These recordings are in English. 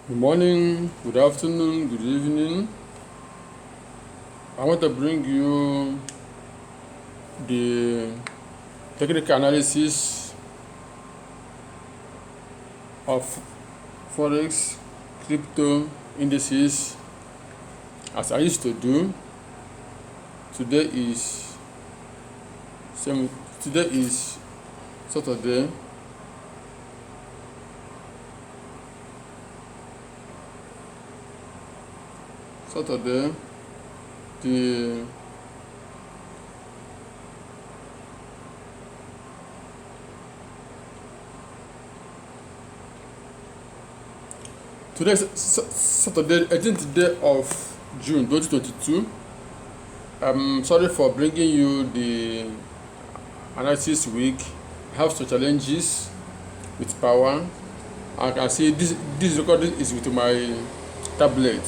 Good morning, good afternoon, good evening. I want to bring you the technical analysis of Forex, crypto, indices as I used to do. Today is Saturday. The Today is Saturday, 18th day of June 2022. I'm sorry for bringing you the analysis week. I have some challenges with power. I can see this recording is with my tablet.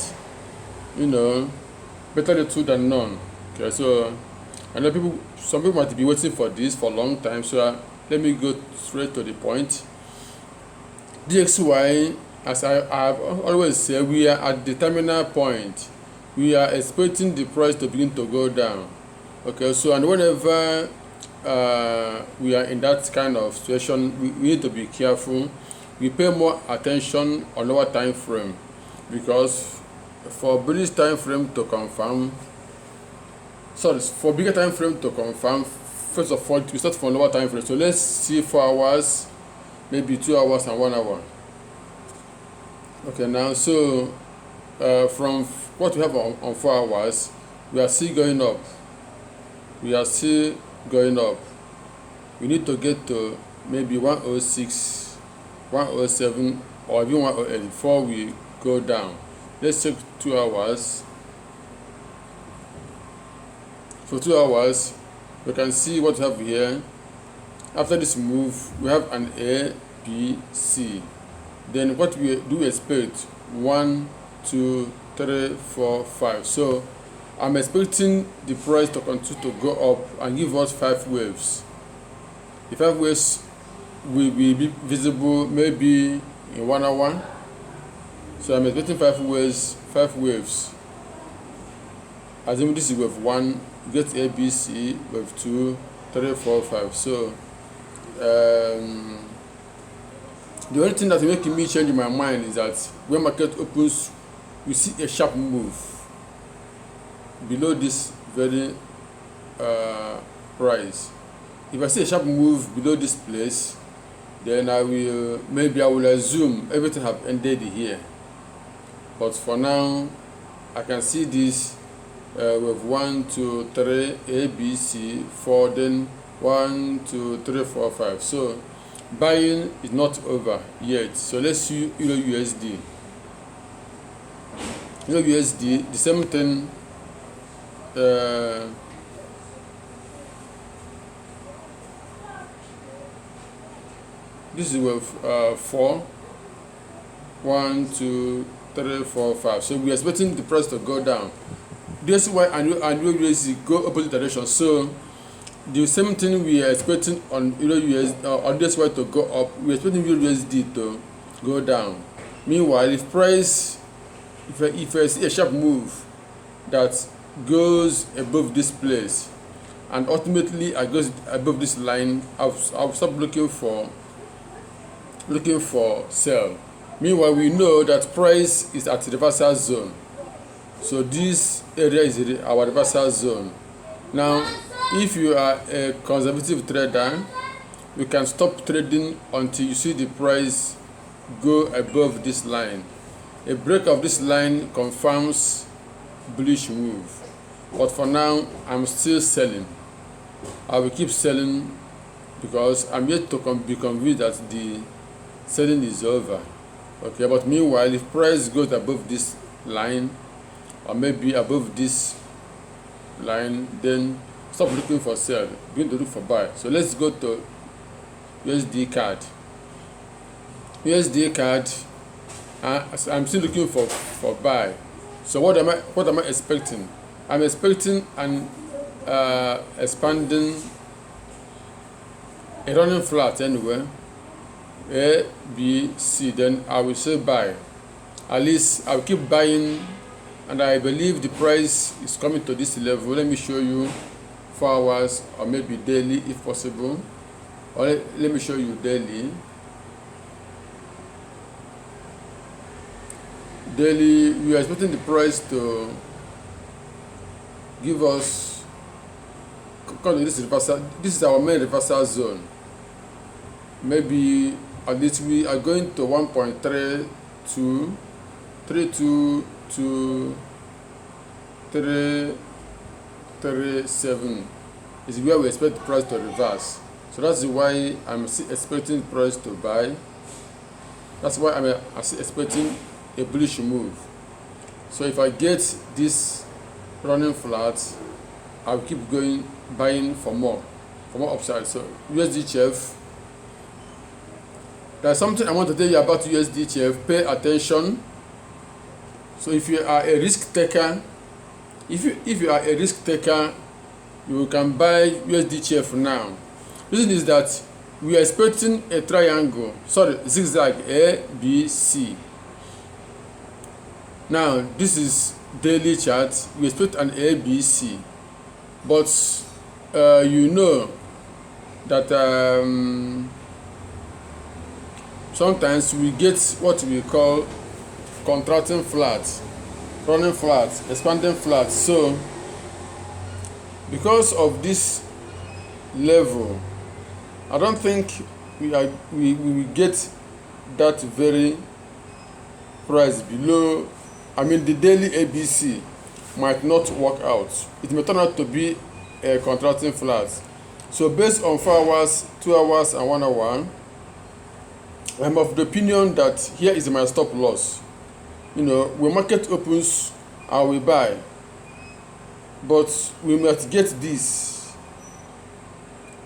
Better the two than none. Okay, so I know some people might be waiting for this for a long time, so let me go straight to the point. DXY, as I've always said, we are at the terminal point. We are expecting the price to begin to go down. Okay, so and whenever we are in that kind of situation, we need to be careful. We pay more attention on lower time frame, because for bullish time frame to confirm, for bigger time frame to confirm, first of all we start from lower time frame. So let's see 4 hours, maybe 2 hours and 1 hour. Okay, now so from what we have on 4 hours, we are still going up. We need to get to maybe 106, 107, or even 108 before we go down. Let's check 2 hours. For 2 hours, we can see what we have here. After this move, we have an A, B, C. Then what we do expect 1, 2, 3, 4, 5. So I'm expecting the price to continue to go up and give us 5 waves. The 5 waves will be visible maybe in 1 hour. So I'm expecting 5 waves. Assuming this is wave 1, get A, B, C, wave 2, 3, 4, 5. So the only thing that is making me change my mind is that when market opens, we see a sharp move below this very price. If I see a sharp move below this place, then I will assume everything have ended here. But for now, I can see this with 1, 2, 3, A, B, C, 4, then 1, 2, 3, 4, 5. So buying is not over yet. So let's see EURUSD. EURUSD, the same thing. This is with 4, 1, 2, 3, 4, 5. So we are expecting the price to go down. This is why EURUSD go opposite direction. So the same thing we are expecting on EURUSD, on this way to go up, we are expecting EURUSD to go down. Meanwhile, if I see a sharp move that goes above this place and ultimately I goes above this line, I'll stop looking for sell. Meanwhile, we know that price is at reversal zone. So this area is our reversal zone. Now, if you are a conservative trader, you can stop trading until you see the price go above this line. A break of this line confirms bullish move. But for now, I'm still selling. I will keep selling because I'm yet to be convinced that the selling is over. Okay, but meanwhile, if price goes above this line or maybe above this line, then stop looking for sell, begin to look for buy. So let's go to USD card. I'm still looking for buy. So what am I expecting? I'm expecting an expanding, a running flat anyway, A, B, C. Then I will say buy. At least I'll keep buying, and I believe the price is coming to this level. Let me show you 4 hours or maybe daily if possible, or let me show you daily. Daily, we are expecting the price to give us, because this reversal, this is our main reversal zone. Maybe at least we are going to 1.32, 32 to 337 is where we expect the price to reverse. So that's why I'm expecting the price to buy. That's why I'm expecting a bullish move. So if I get this running flat, I'll keep going buying for more upside. So USD-CHF, there's something I want to tell you about USD-CHF. Pay attention. So if you are a risk taker, if you are a risk taker, you can buy USD-CHF now. Reason is that we are expecting a triangle, zigzag, A, B, C. Now this is daily chart. We expect an A, B, C, but you know that sometimes we get what we call contracting flat, running flat, expanding flat. So because of this level, I don't think we will get that very price below. I mean, the daily ABC might not work out. It may turn out to be a contracting flat. So based on 4 hours, 2 hours, and 1 hour, I'm of the opinion that here is my stop loss. You know, when market opens, I will buy, but we must get this.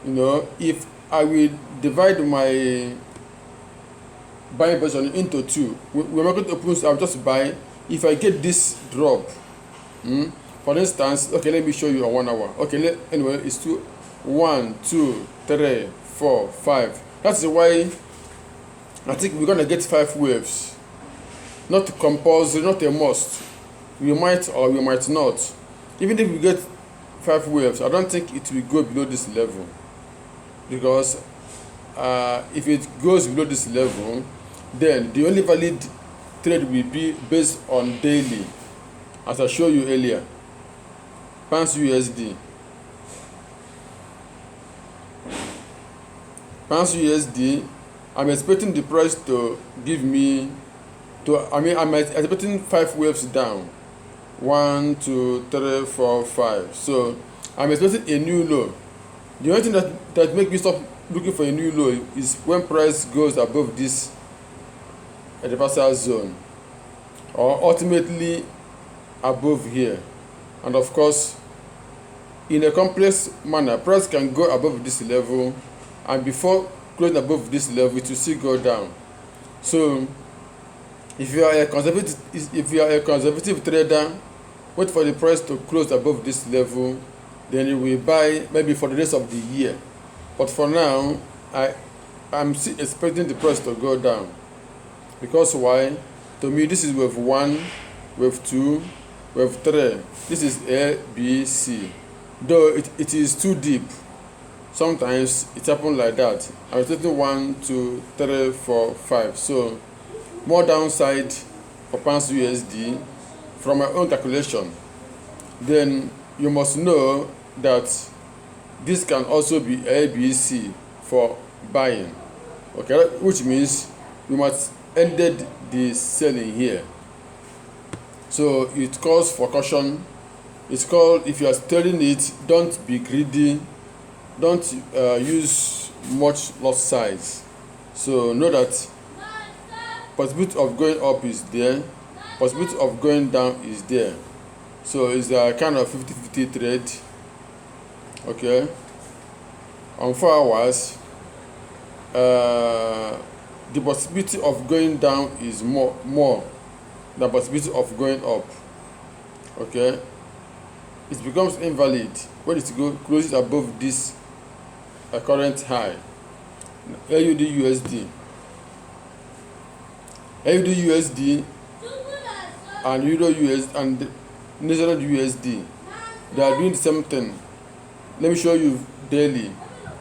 You know, if I will divide my buying position into two, when market opens, I'll just buy. If I get this drop, for instance, okay, let me show you on 1 hour. Okay, anyway, it's 1, 2, 3, 4, 5. That's why I think we're gonna get 5 waves. Not compulsory, not a must. We might or we might not. Even if we get 5 waves, I don't think it will go below this level, because if it goes below this level, then the only valid trade will be based on daily, as I showed you earlier. Pounds USD. Pounds USD, I'm expecting the price to give me I'm expecting 5 waves down. 1, 2, 3, 4, 5. So I'm expecting a new low. The only thing that makes me stop looking for a new low is when price goes above this reversal zone, or ultimately above here. And of course, in a complex manner, price can go above this level, and before closing above this level, it will still go down. So if you are a conservative trader, wait for the price to close above this level, then you will buy maybe for the rest of the year. But for now, I'm still expecting the price to go down. Because why? To me, this is wave 1, wave 2, wave 3. This is A, B, C. Though it is too deep, sometimes it happens like that. I'm expecting 1, 2, 3, 4, 5. So more downside for pounds USD from my own calculation. Then you must know that this can also be ABC for buying. Okay, which means we must ended the selling here. So it calls for caution. It's called, if you are studying it, don't be greedy, don't use much lot size. So know that possibility of going up is there, possibility of going down is there. So it's a kind of 50-50 trade. Okay, on 4 hours, the possibility of going down is more than possibility of going up. Okay, it becomes invalid when it closes above this current high. AUD USD and Euro USD and New Zealand USD, they are doing the same thing. Let me show you daily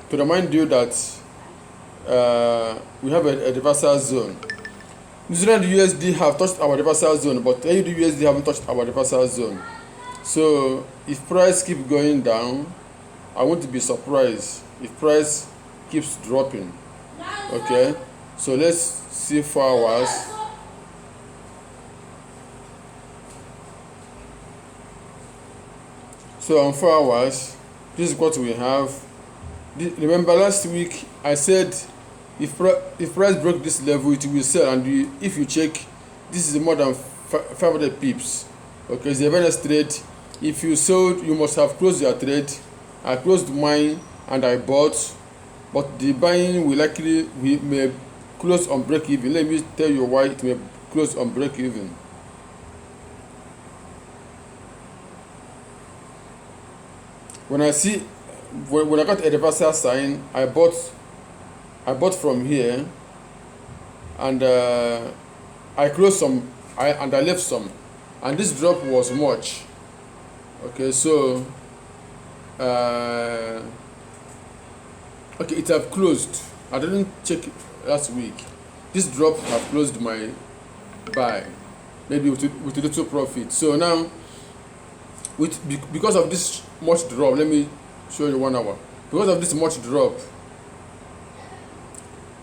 to remind you that we have a reversal zone. New Zealand USD have touched our reversal zone, but AUD USD haven't touched our reversal zone. So if price keep going down, I want to be surprised if price keeps dropping. Okay, so let's see 4 hours. So on 4 hours, this is what we have. Remember last week I said if price broke this level, it will sell, and if you check, this is more than 500 pips. Okay, it's a very nice trade. If you sold, you must have closed your trade. I closed mine and I bought, but the buying will likely may close on break even. Let me tell you why it may close on break even. When I got a reversal sign, I bought from here, and I closed some, and I left some, and this drop was much. Okay, so okay, it have closed. I didn't check last week. This drop have closed my buy, maybe with a little profit. So now, because of this much drop, let me show you 1 hour. Because of this much drop,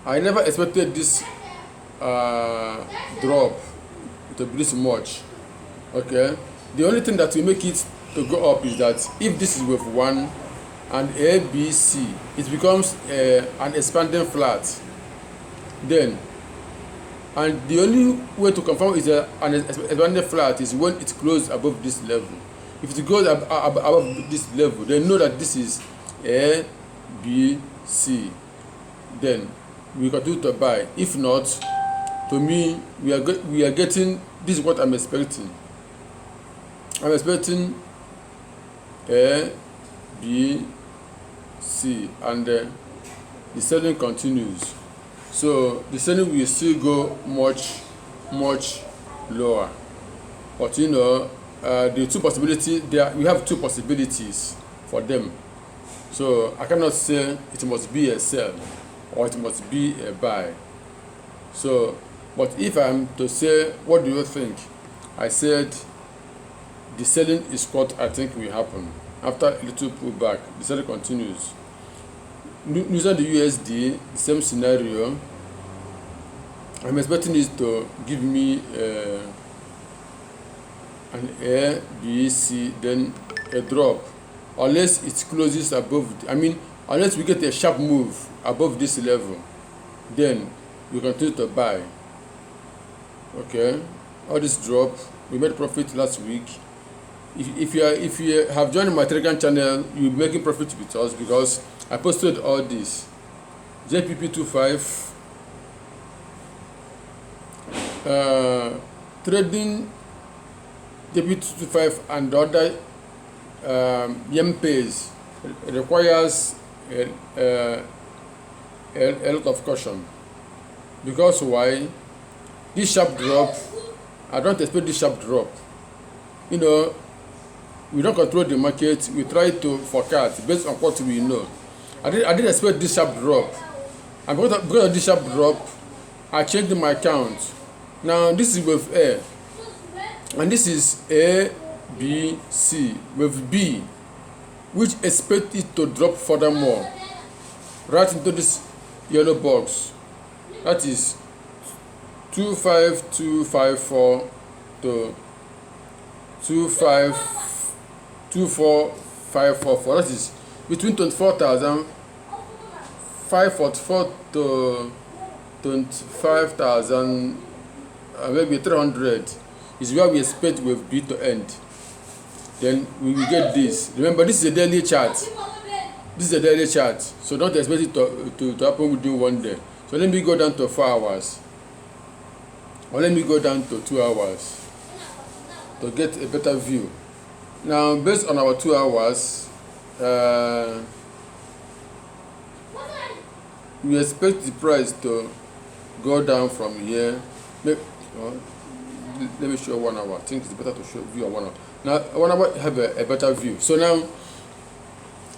I never expected this drop to be this much. Okay, the only thing that will make it to go up is that if this is wave 1 and A, B, C, it becomes an expanding flat. Then, and the only way to confirm is an expanding flat is when it closes above this level. If it goes above this level, they know that this is A, B, C. Then we continue to buy. If not, to me, we are getting, this is what I'm expecting. I'm expecting A, B, C, and the selling continues. So the selling will still go much lower. But you know, the two possibilities there, we have two possibilities for them. So I cannot say it must be a sell or it must be a buy. So, but if I'm to say, what do you think? I said the selling is what I think will happen. After a little pullback, the selling continues. Using the USD, the same scenario. I'm expecting it to give me an A, B, C, then a drop, unless it closes above. Unless we get a sharp move above this level, then we continue to buy. Okay, all this drop, we made profit last week. If you have joined my Telegram channel, you'll be making profit with us because I posted all this. JPP25 trading JPP25 and other yen pays requires a lot of caution. Because why? This sharp drop, I don't expect this sharp drop. You know, we don't control the market. We try to forecast based on what we know. I didn't expect this sharp drop, and because of this sharp drop, I changed my account. Now this is wave A, and this is A, B, C. Wave B, which expect it to drop furthermore, right into this yellow box. That is 25254 to 24544. That is between 24,544 to 25,000, maybe 300 is where we expect wave B to end. Then we will get this. Remember, this is a daily chart. This is a daily chart, so don't expect it to happen within 1 day. So let me go down to 4 hours, or let me go down to 2 hours to get a better view. Now, based on our 2 hours, we expect the price to go down from here. let me show 1 hour. I think it's better to show view of 1 hour. Now 1 hour have a better view. So now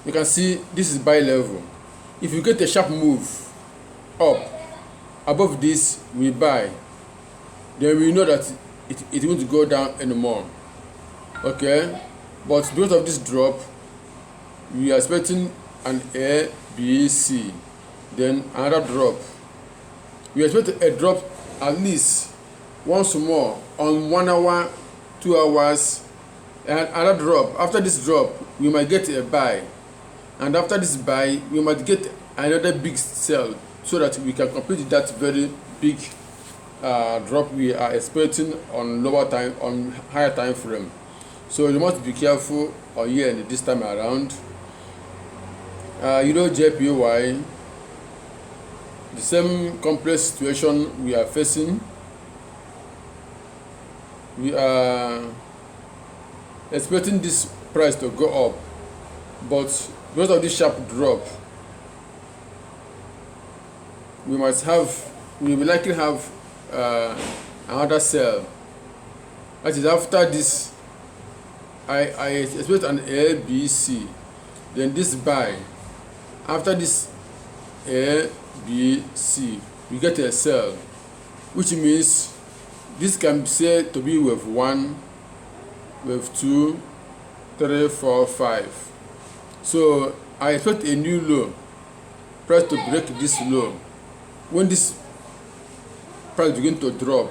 you can see this is buy level. If you get a sharp move up above this, we buy. Then we know that it won't go down anymore. Okay, but because of this drop, we are expecting an A, B, C, then another drop. We expect a drop at least once more on 1 hour, 2 hours, and another drop. After this drop, we might get a buy, and after this buy, we might get another big sell, so that we can complete that very big drop we are expecting on higher time frame. So you must be careful on yen this time around. JPY, the same complex situation we are facing. We are expecting this price to go up, but because of this sharp drop, we will likely have another sell. That is after this. I expect an A, B, C, then this buy. After this A, B, C, we get a sell, which means this can be said to be wave 1, wave 2, 3, 4, 5. So I expect a new low, price to break this low. When this price begin to drop,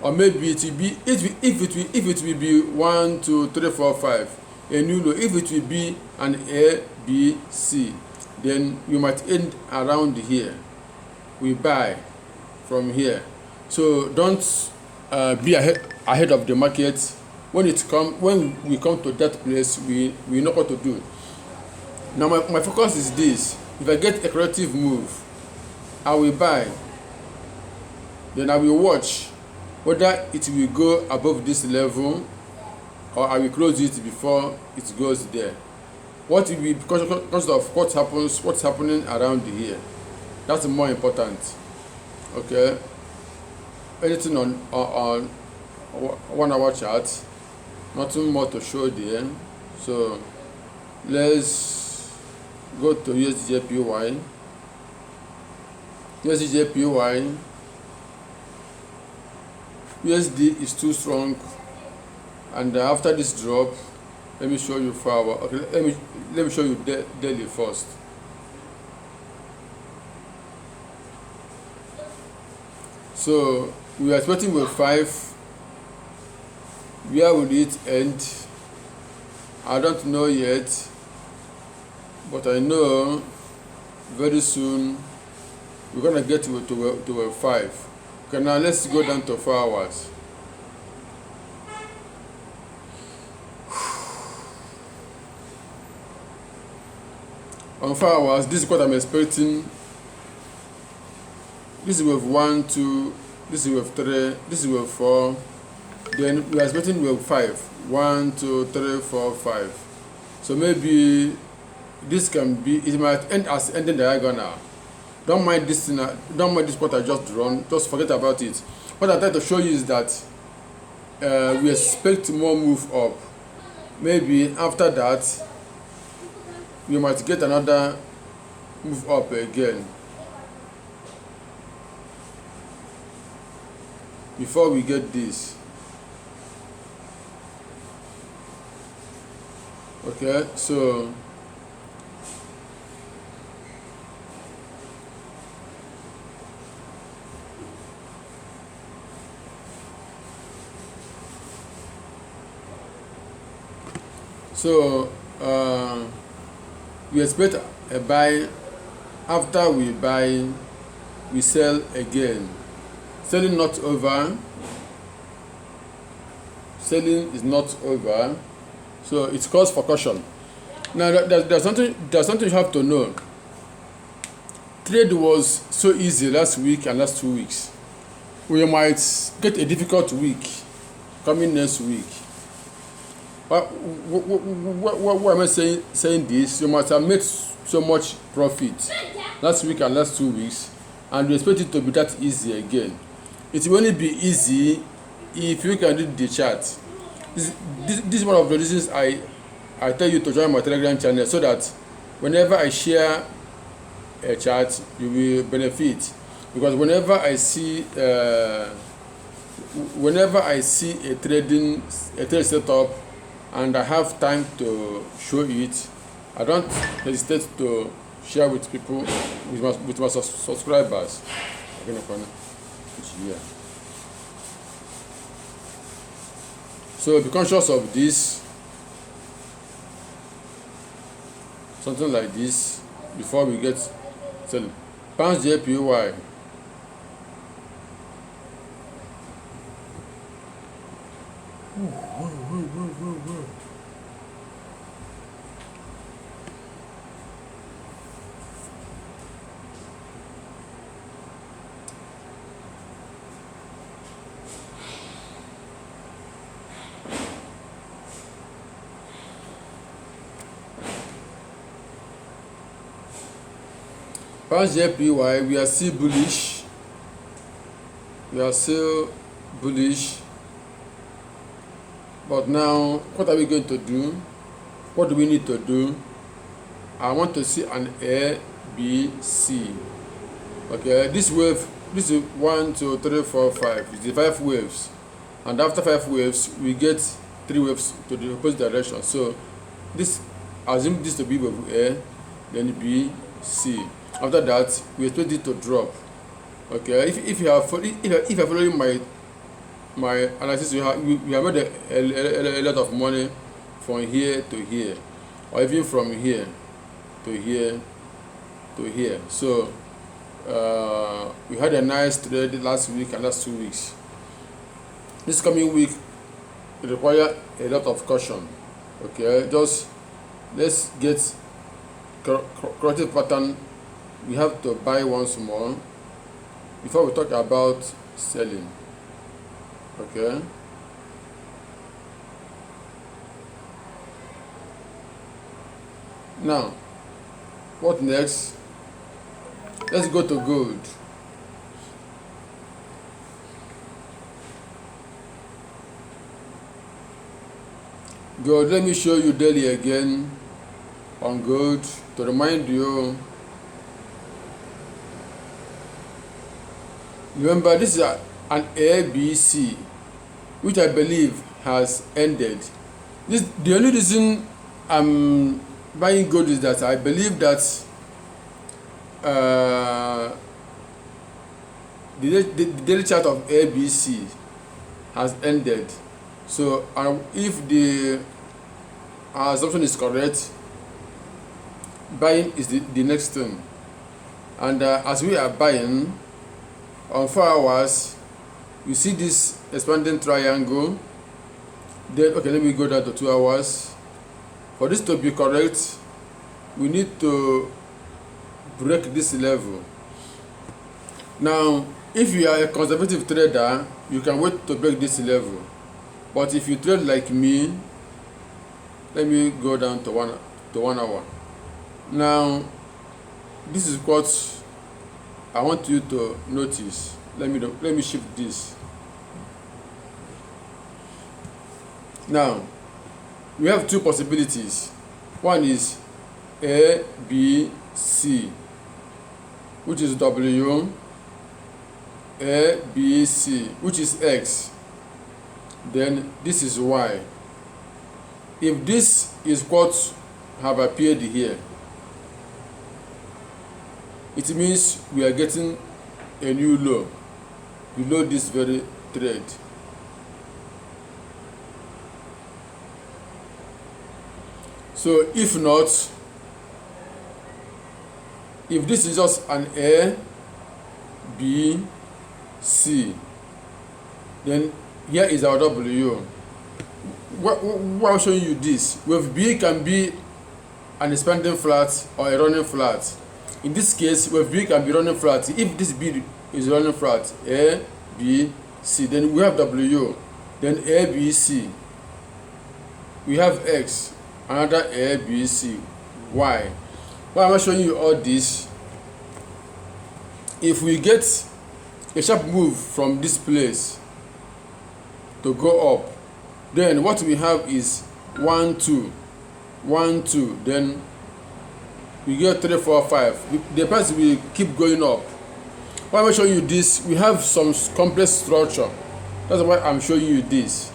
or maybe it will be if it will be 1, 2, 3, 4, 5, a new low. If it will be an A, B, C, then you might end around here. We buy from here. So don't be ahead of the market. When we come to that place, we know what to do. Now my focus is this: if I get a corrective move, I will buy. Then I will watch whether it will go above this level, or I will close it before it goes there. What will be because of what's happening around here. That's more important. Okay. Anything on 1 hour chart, nothing more to show there. So let's go to USDJPY. USDJPY. USD is too strong, and after this drop, let me show you 4 hour. Okay, let me show you daily first. So we are expecting wave 5. Where will it end? I don't know yet, but I know very soon we're gonna get to wave 5. Okay, now let's go down to 4 hours. On 4 hours, this is what I'm expecting. This is wave 1, 2, this is wave 3, this is wave 4. Then we are expecting wave 5. 1, 2, 3, 4, 5. So maybe this can be, it might end as ending diagonal. Don't mind this thing, don't mind this what I just drawn, just forget about it. What I'm trying to show you is that we expect more move up. Maybe after that we might get another move up again before we get this. Okay, so we expect a buy. After we buy, we sell again. Selling not over. Selling is not over, so it calls for caution. Now there's something you have to know. Trade was so easy last week and last 2 weeks. We might get a difficult week coming next week. Why am I saying this? You must have made so much profit last week and last 2 weeks, and we expect it to be that easy again. It will only be easy if you can read the chart, this is one of the reasons I tell you to join my Telegram channel, so that whenever I share a chart, you will benefit. Because whenever I see a trade setup and I have time to show it, I don't hesitate to share with people, with my subscribers. So be conscious of this, something like this, before we get selling. Pounds JPY. Pounds JPY, we are still bullish. But now, what are we going to do? What do we need to do? I want to see an A, B, C. Okay, this wave, this is 1, 2, 3, 4, 5. It's the 5 waves, and after 5 waves, we get 3 waves to the opposite direction. So, this, assume this to be wave A, then B, C. After that, we expect it to drop. Okay, if you are following my analysis, we have made a lot of money from here to here, or even from here to here to here. So we had a nice trade last week and last 2 weeks. This coming week, it requires a lot of caution. Okay, just let's get corrective pattern. We have to buy once more before we talk about selling. Okay, now what next? Let's go to gold. Gold, let me show you daily again on gold to remind you. Remember, this is an ABC, which I believe has ended. The only reason I'm buying gold is that I believe that the daily chart of ABC has ended. So if the assumption is correct, buying is the next thing. And as we are buying on 4 hours, you see this expanding triangle. Then okay, let me go down to 2 hours. For this to be correct, we need to break this level. Now, if you are a conservative trader, you can wait to break this level. But if you trade like me, let me go down to 1 hour. Now, this is what I want you to notice. Let me shift this. Now, we have 2 possibilities. One is A, B, C, which is W, A, B, C, which is X. Then this is Y. If this is what have appeared here, it means we are getting a new low below this very trade. So if not, if this is just an A, B, C, then here is our W. Why I'm showing you this? Wave B can be an expanding flat or a running flat. In this case, wave B can be running flat. If this B is running flat, A, B, C, then we have W. Then A, B, C. We have X, another A, B, C, Y. Why am I showing you all this? If we get a sharp move from this place, to go up. Then what we have is 1 2 1 2, then we get 3 4 5. The price will keep going up. Why am I showing you this? We have some complex structure. That's why I'm showing you this.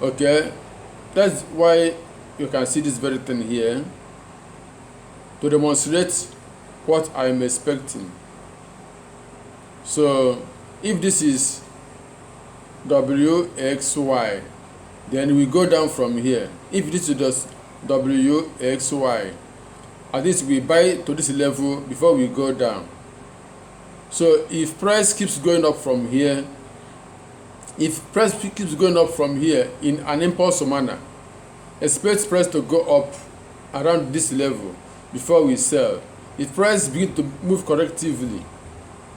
Okay, that's why you can see this very thing here to demonstrate what I'm expecting. So if this is WXY, then we go down from here. If this is just WXY, at least we buy to this level before we go down. So if price keeps going up from here, in an impulse manner, expect price to go up around this level before we sell. If price begin to move correctively,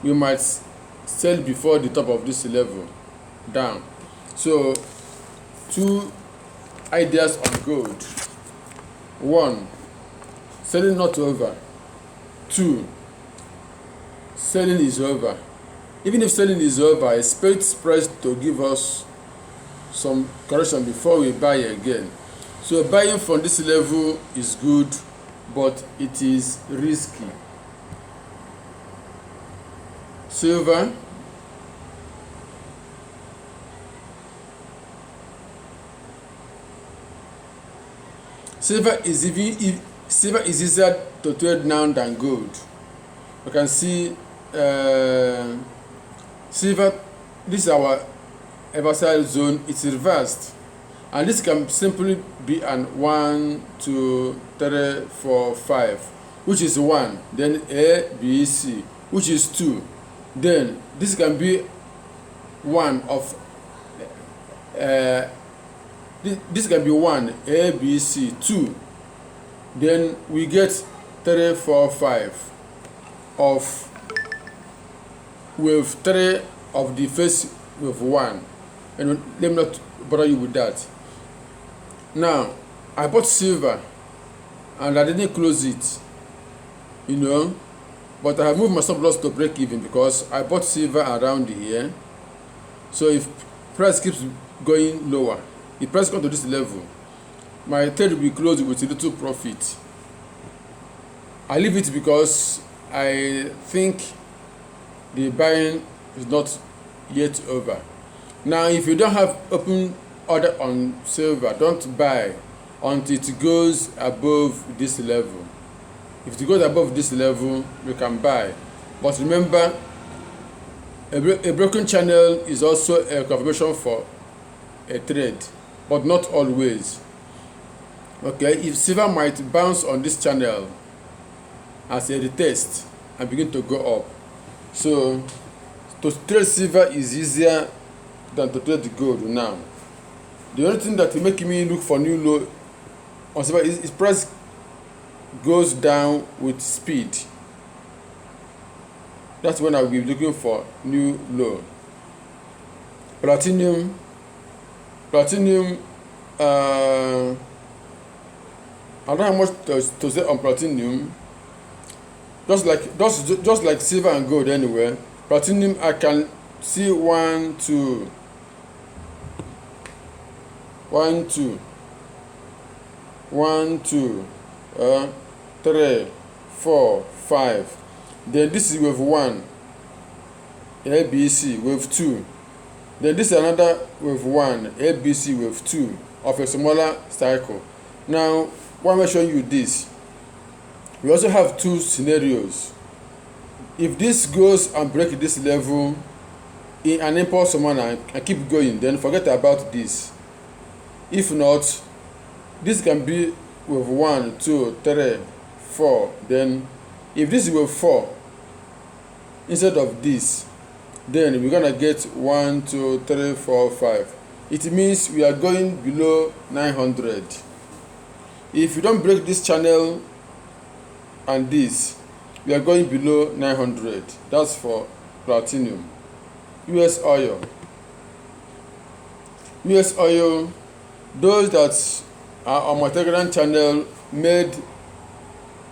we might sell before the top of this level down. So 2 ideas on gold: 1, selling not over; 2, selling is over. Even if selling is over, expect price to give us some correction before we buy again. So buying from this level is good, but it is risky. Silver, silver is easier to trade now than gold. You can see silver, this is our adversarial zone. It's reversed, and this can simply be an 1 2 3 4 5, which is 1, then A B C, which is 2. Then this can be one of this can be 1 A B C 2. Then we get 3 4 5 of wave 3 of the first wave 1, and let me not bother you with that. Now I bought silver and I didn't close it, but I have moved my stop loss to break even because I bought silver around here. So if price keeps going lower, if price comes to this level, my trade will be closed with a little profit. I leave it because I think the buying is not yet over. Now if you don't have open order on silver, don't buy until it goes above this level. If it goes above this level, you can buy. But remember, a broken channel is also a confirmation for a trade, but not always. Okay, if silver might bounce on this channel as a retest and begin to go up. So to trade silver is easier than to trade gold now. The only thing that will make me look for new low on silver is price goes down with speed. That's when I'll be looking for new low. Platinum, I don't have much to say on platinum. Just like silver and gold anyway. Platinum, I can see 1 2 1 2 1 2 3 4 5. Then this is wave 1 ABC, wave 2. Then this is another wave 1 ABC, wave 2 of a smaller cycle. Now why am I showing you this? We also have 2 scenarios. If this goes and break this level in an impulse manner and keep going, then forget about this. If not, this can be wave 1 2 3 4. Then if this is wave 4 instead of this, then we're gonna get 1 2 3 4 5. It means we are going below 900. If you don't break this channel and this, we are going below 900. That's for platinum. US oil, those that are on my Telegram channel made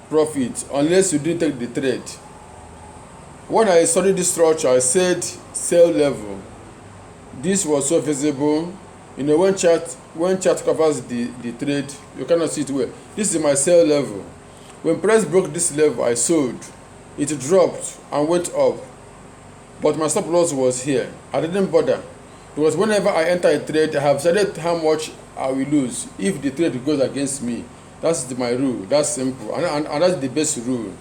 profit unless you didn't take the trade. When I studied this structure, I said sell level. This was so visible. You know, when chart covers the trade, you cannot see it well. This is my sell level. When price broke this level, I sold. It dropped and went up, but my stop loss was here. I didn't bother, because whenever I enter a trade, I have decided how much I will lose if the trade goes against me. That's my rule. That's simple, and that's the best rule.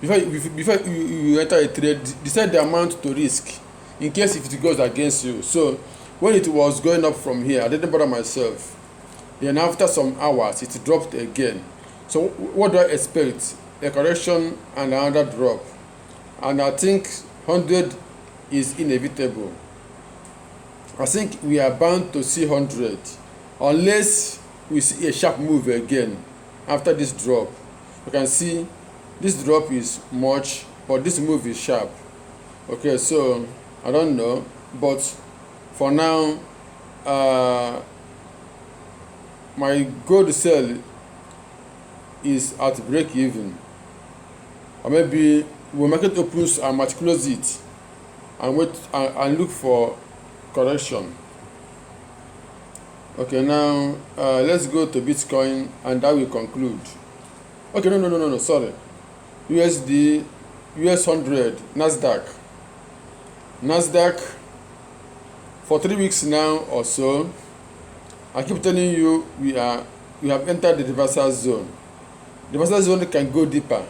Before you enter a trade, decide the amount to risk in case if it goes against you. So when it was going up from here, I didn't bother myself. Then after some hours, it dropped again. So what do I expect? A correction and another drop. And I think 100 is inevitable. I think we are bound to see 100 unless we see a sharp move again after this drop. You can see this drop is much, but this move is sharp. Okay, so I don't know, but for now, my gold sell is at break even, or maybe when market opens, I might close it and wait and look for correction. Okay, now let's go to Bitcoin, and that will conclude. Okay, no, sorry. USD, US 100, Nasdaq for 3 weeks now or so. I keep telling you we have entered the reversal zone. The reversal zone can go deeper.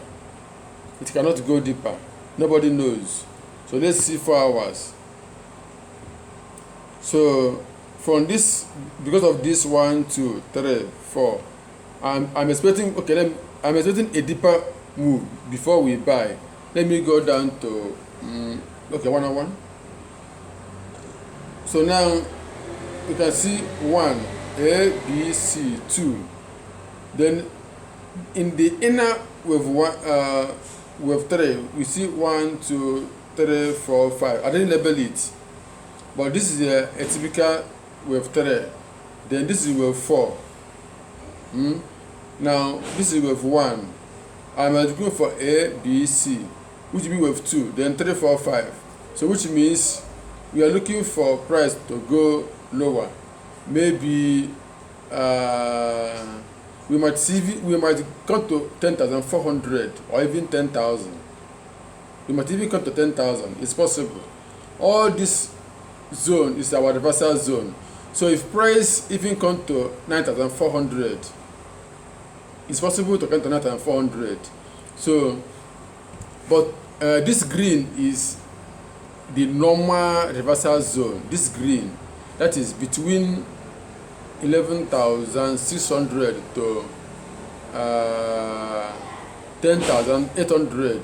It cannot go deeper. Nobody knows. So let's see 4 hours. So from this, because of this 1, 2, 3, 4, I'm expecting, okay, I'm expecting a deeper move before we buy. Let me go down to okay, 101. So now you can see 1, A, B, C, 2. Then in the inner wave 3, we see 1, 2, 3, 4, 5. I didn't label it, but this is a typical wave 3. Then this is wave 4. Now this is wave 1. I'm looking for A, B, C, which will be wave 2. Then 3, 4, 5. So which means we are looking for price to go lower. Maybe we might come to 10,400 or even 10,000. We might even come to 10,000. It's possible. All this zone is our reversal zone. So if price even come to 9,400, it's possible to come to 9,400. So, but this green is the normal reversal zone. This green, that is between 11,600 to 10,800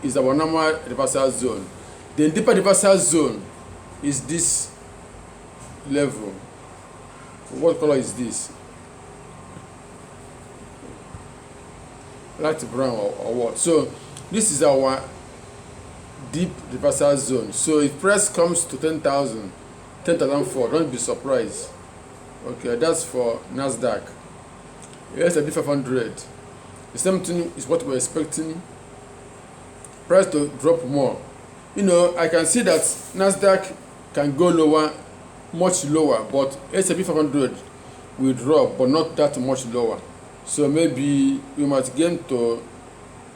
is our normal reversal zone. The deeper reversal zone is this level. What color is this? Light brown or what? So this is our deep reversal zone. So if price comes to 10,000, 10,004, don't be surprised. Okay, that's for Nasdaq. S&P 500. The same thing is what we're expecting. Price to drop more. You know, I can see that Nasdaq can go lower, much lower, but S&P 500 will drop, but not that much lower. So maybe we might gain to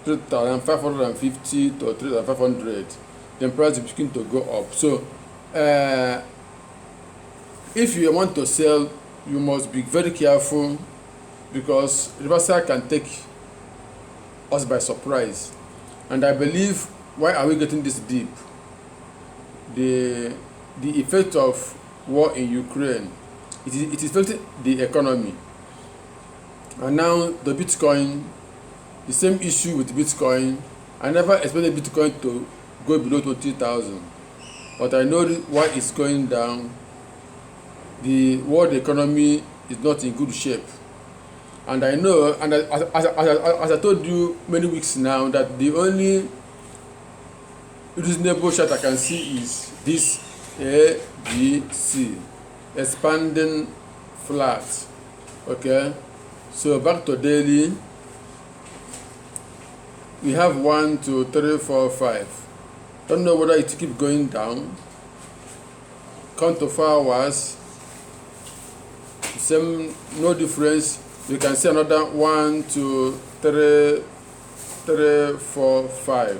3,550 to 3,500. Then price will begin to go up. So if you want to sell, you must be very careful, because reversal can take us by surprise. And I believe, why are we getting this deep? The effect of war in Ukraine, it is affecting the economy. And now the Bitcoin, the same issue with Bitcoin. I never expected Bitcoin to go below 20,000, but I know why it's going down. The world economy is not in good shape, and I know, and as I told you many weeks now, that the only reasonable chart I can see is this ABC, expanding flat. Okay, so back to daily. We have 1, 2, 3, 4, 5. Don't know whether it keep going down. Count to 4 hours. same, no difference. You can see another 1 2 3 3 4 5.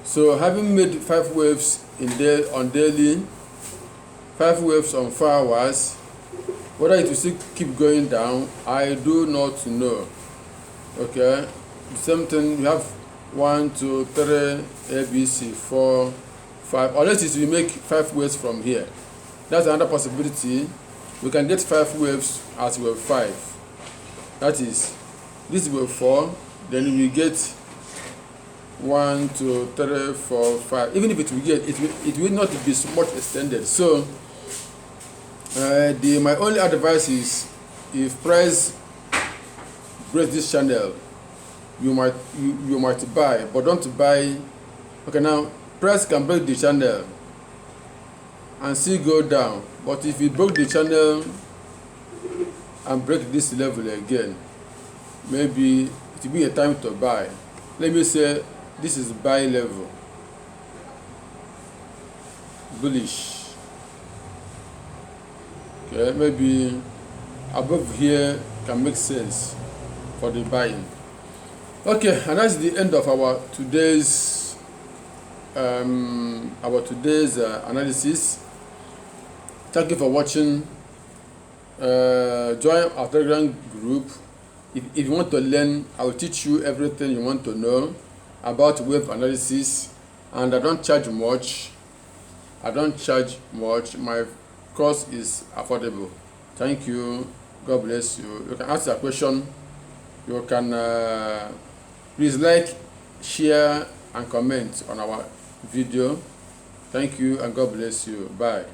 So having made 5 waves on daily, 5 waves on 4 hours, whether it will still keep going down, I do not know. Okay, the same thing, you have 1 2 3 ABC 4 5, unless it will make 5 waves from here. That's another possibility. We can get 5 waves as wave 5. That is, this wave 4, then we get 1 2 3 4 5. Even if it will get, it will not be so much extended. So my only advice is, if price breaks this channel, you might buy, but don't buy. Okay, now price can break the channel and still go down, but if it broke the channel and break this level again, maybe it will be a time to buy. Let me say this is buy level, bullish. Okay, maybe above here can make sense for the buying. Okay, and that's the end of our today's analysis. Thank you for watching. Join our Telegram group. If you want to learn, I will teach you everything you want to know about wave analysis, and I don't charge much. My course is affordable. Thank you. God bless you. You can ask a question. You can please like, share, and comment on our video. Thank you, and God bless you. Bye.